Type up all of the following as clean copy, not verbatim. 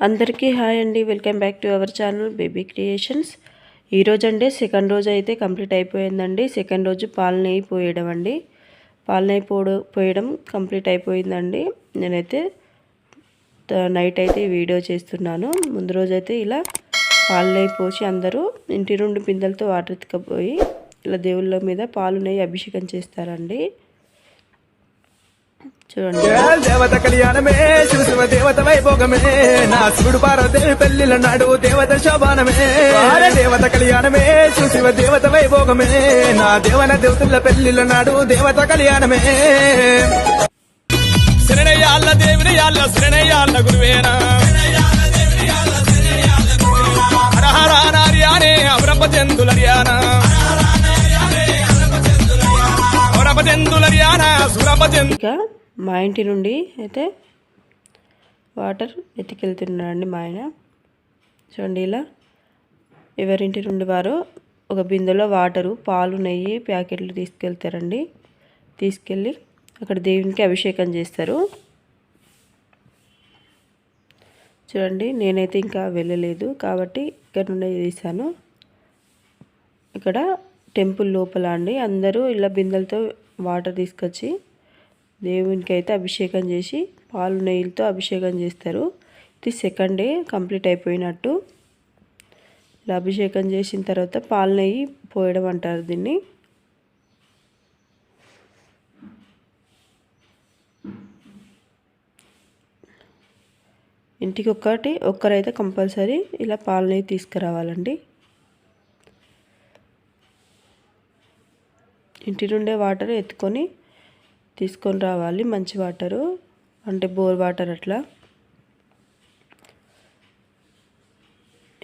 అందరికీ హాయ్ అండి. Welcome back to our channel baby creations. ఈరోజు అంటే సెకండ్ రోజు అయితే కంప్లీట్ అయిపోయిందండి. సెకండ్ రోజు పాలు నెయ్యి పోయడం అండి. పాలు నెయ్యి పోయడం కంప్లీట్ అయిపోయిందండి. నేనైతే నైట్ అయితే వీడియో చేస్తున్నాను. ముందు రోజు అయితే ఇలా పాలు నెయ్యి పోసి అందరూ ఇంటి నుండి బిందెలతో వాటర్ ఎత్తుకపోయి ఇలా దేవుళ్ళ మీద పాలు నెయ్యి అభిషేకం చేస్తారండి. చూడండి, దేవత కళ్యాణమే శివ దేవత వైభోగమే నా శివుడు పార్వదేవి పెళ్లిల నాడు దేవత శోభానమే దేవత కళ్యాణమే శివ దేవత వైభోగమే నా దేవన దేవతల పెళ్లిల నాడు దేవత కళ్యాణమే శరణయ్యాళ్ళ దేవుని యాళ్ళ శరణయ్యాళ్ళ గురువేనా హరహరానార్యానే అమరపచందులర్యానా ఇక మా ఇంటి నుండి అయితే వాటర్ ఎత్తుకెళ్తున్నారండి మా ఆయన. చూడండి, ఇలా ఎవరింటి నుండి వారు ఒక బిందెలో వాటరు, పాలు, నెయ్యి ప్యాకెట్లు తీసుకెళ్తారండి. తీసుకెళ్ళి అక్కడ దేవునికి అభిషేకం చేస్తారు. చూడండి, నేనైతే ఇంకా వెళ్ళలేదు కాబట్టి ఇక్కడ నుండి తీసాను. ఇక్కడ టెంపుల్ లోపల అండి అందరూ ఇలా బిందెలతో వాటర్ తీసుకొచ్చి దేవునికి అయితే అభిషేకం చేసి పాలు నెయ్యిలతో అభిషేకం చేస్తారు. ఇది సెకండ్ డే కంప్లీట్ అయిపోయినట్టు. ఇలా అభిషేకం చేసిన తర్వాత పాలు నెయ్యి పోయడం అంటారు దీన్ని. ఇంటికి ఒక్కరైతే కంపల్సరీ ఇలా పాలు నెయ్యి తీసుకురావాలండి. ఇంటి నుండే వాటర్ ఎత్తుకొని తీసుకొని రావాలి, మంచి వాటరు అంటే బోర్ వాటర్ అట్లా.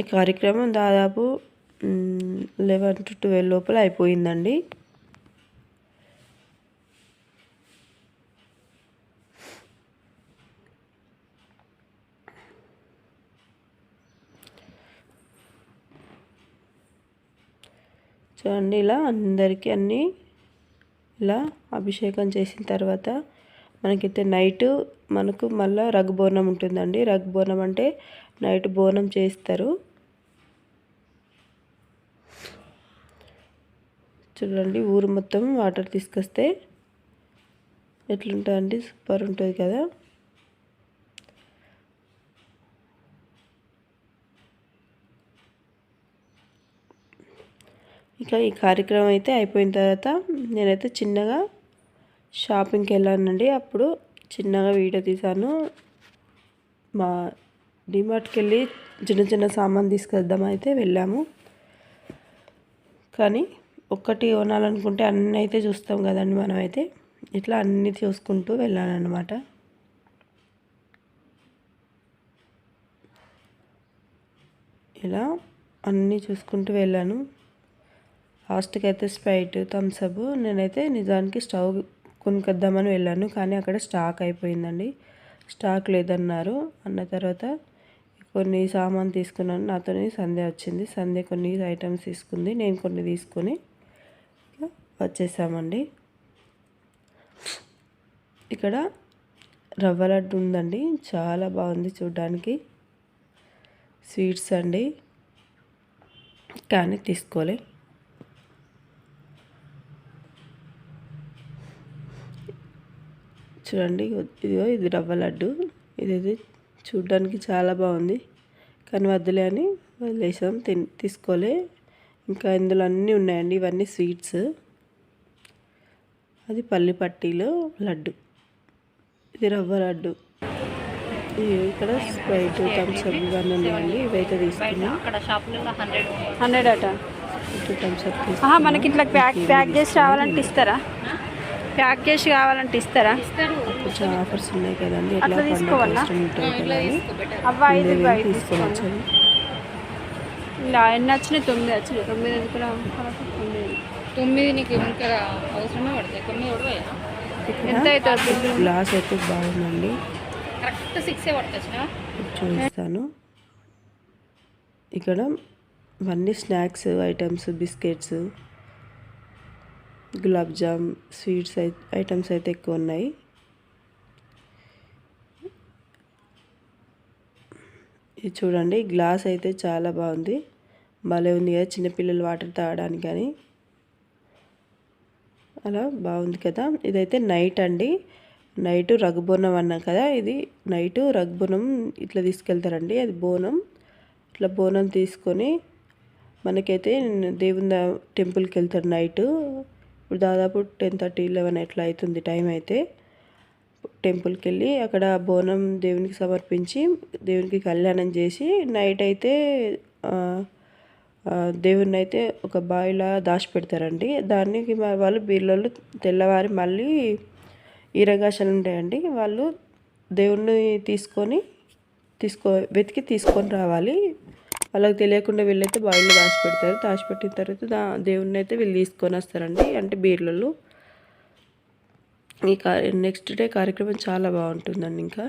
ఈ కార్యక్రమం దాదాపు 11 to 12 లోపల అయిపోయిందండి. చూడండి, ఇలా అందరికీ అన్నీ ఇలా అభిషేకం చేసిన తర్వాత మనకైతే నైట్ మనకు మళ్ళీ రగ్గు బోనం ఉంటుందండి. రగ్గు బోనం అంటే నైట్ బోనం చేస్తారు. చూడండి, ఊరు మొత్తం వాటర్ తీసుకొస్తే ఎట్లుంటుందండి, సూపర్ ఉంటుంది కదా. ఇక ఈ కార్యక్రమం అయితే అయిపోయిన తర్వాత నేనైతే చిన్నగా షాపింగ్కి వెళ్ళానండి. అప్పుడు చిన్నగా వీడియో తీశాను. మా డిమార్ట్కి వెళ్ళి చిన్న సామాన్ తీసుకొద్దామని అయితే వెళ్ళాము. కానీ ఒక్కటి కొనాలనుకుంటే అన్నీ అయితే చూస్తాం కదండి మనమైతే. ఇట్లా అన్నీ చూసుకుంటూ వెళ్ళానన్నమాట. ఇలా అన్నీ చూసుకుంటూ వెళ్ళాను. లాస్ట్కి అయితే స్ప్రైట్, థమ్స్అప్. నేనైతే నిజానికి స్టవ్ కొనుక్కొద్దామని వెళ్ళాను, కానీ అక్కడ స్టాక్ అయిపోయిందండి. స్టాక్ లేదన్నారు. అన్న తర్వాత కొన్ని సామాన్ తీసుకున్నాను. నాతో సంధ్య వచ్చింది. సంధ్య కొన్ని ఐటమ్స్ తీసుకుంది, నేను కొన్ని తీసుకొని వచ్చేసామండి. ఇక్కడ రవ్వ లడ్డు ఉందండి, చాలా బాగుంది చూడ్డానికి. స్వీట్స్ అండి, కానీ తీసుకోలే. చూడండి, ఇది రవ్వ లడ్డు. ఇది చూడ్డానికి చాలా బాగుంది, కానీ వద్దులే అని వదిలేసాం, తీసుకోలే. ఇంకా ఇందులో అన్నీ ఉన్నాయండి, ఇవన్నీ స్వీట్స్. అది పల్లి పట్టీలో లడ్డు, ఇది రవ్వ లడ్డు. ఇక్కడ స్ప్రైట్, థమ్స్అప్ ఇవన్నీ ఉన్నాయండి. ఇవైతే తీసుకున్నాం. 100 అట. థమ్స్అప్ మనకి ఇట్లా ప్యాక్ చేసి రావాలంటే ఇస్తారా? ప్యాక్ చేసి కావాలంటే ఇస్తారా? కొంచెం ఆఫర్స్ ఉన్నాయి కదండి, అట్లా తీసుకోవాలా? అవ్వ 5 తీసుకోవచ్చు. ఇలా ఎన్ని వచ్చినాయి? 9 వచ్చినాయి. 9 కూడా 9 నీకు ఇంకా అవసరమే పడతాయి. 9 కూడా ఎంత అవుతుంది? గ్లాస్ అయితే బాగుందండి, కరెక్ట్ 6 పడుతున్నా చూపిస్తాను. ఇక్కడ ఇవన్నీ snacks items, biscuits, gulab jam, sweets items అయితే ఎక్కువ ఉన్నాయి. ఇది చూడండి, గ్లాస్ అయితే చాలా బాగుంది, భలే ఉంది కదా చిన్నపిల్లలు వాటర్ తాగడానికి కానీ. అలా బాగుంది కదా. ఇదైతే నైట్ అండి, నైట్ రఘుబోనం అన్నాం కదా, ఇది నైట్ రఘుబోనం ఇట్లా తీసుకెళ్తారండి. అది బోనం, ఇట్లా బోనం తీసుకొని మనకైతే దేవుని టెంపుల్కి వెళ్తారు నైట్. ఇప్పుడు దాదాపు 10:30, 11 ఎట్లా అవుతుంది టైం అయితే. టెంపుల్కి వెళ్ళి అక్కడ బోనం దేవునికి సమర్పించి దేవునికి కళ్యాణం చేసి నైట్ అయితే దేవుణ్ణి అయితే ఒక బావిలా దాచిపెడతారండి. దానికి వాళ్ళు వీళ్ళు తెల్లవారి మళ్ళీ ఈరగాశలు ఉంటాయండి, వాళ్ళు దేవుణ్ణి వెతికి తీసుకొని రావాలి. వాళ్ళకి తెలియకుండా వీళ్ళైతే బావిలో దాచిపెడతారు. దాచిపెట్టిన తర్వాత దేవుణ్ణి అయితే వీళ్ళు తీసుకొని వస్తారండి, అంటే బీర్లలో. ఈ నెక్స్ట్ డే కార్యక్రమం చాలా బాగుంటుందండి. ఇంకా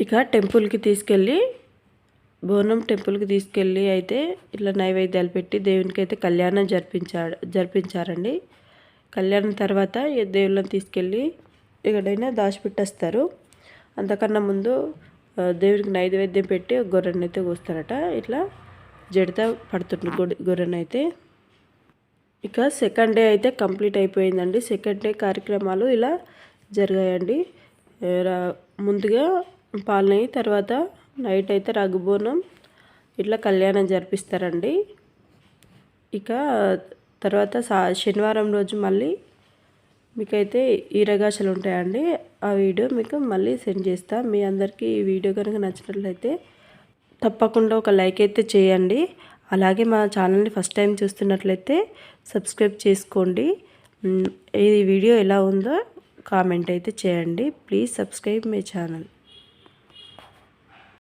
ఇక టెంపుల్కి తీసుకెళ్ళి బోనం టెంపుల్కి తీసుకెళ్ళి అయితే ఇట్లా నైవేద్యాలు పెట్టి దేవునికి అయితే కళ్యాణం జరిపించారండి. కళ్యాణం తర్వాత ఈ దేవుళ్ళని తీసుకెళ్ళి ఎక్కడైనా దాచిపెట్టేస్తారు. అంతకన్నా ముందు దేవునికి నైవేద్యం పెట్టి గొర్రెని అయితే కోస్తారట. ఇట్లా జడిత పడుతుంది గొర్రెనైతే. ఇక సెకండ్ డే అయితే కంప్లీట్ అయిపోయిందండి. సెకండ్ డే కార్యక్రమాలు ఇలా జరిగాయండి. ముందుగా పాలనయ్యి తర్వాత నైట్ అయితే రఘుబోనం ఇట్లా కళ్యాణం జరిపిస్తారండి. ఇక తర్వాత శనివారం రోజు మళ్ళీ మీకైతే ఈరగాసలు ఉంటాయండి. ఆ వీడియో మీకు మళ్ళీ సెండ్ చేస్తా. మీ అందరికీ ఈ వీడియో కనుక నచ్చినట్లయితే తప్పకుండా ఒక లైక్ అయితే చేయండి. అలాగే మా ఛానల్ని ఫస్ట్ టైం చూస్తున్నట్లయితే సబ్స్క్రైబ్ చేసుకోండి. ఈ వీడియో ఎలా ఉందో కామెంట్ అయితే చేయండి. Please subscribe my channel.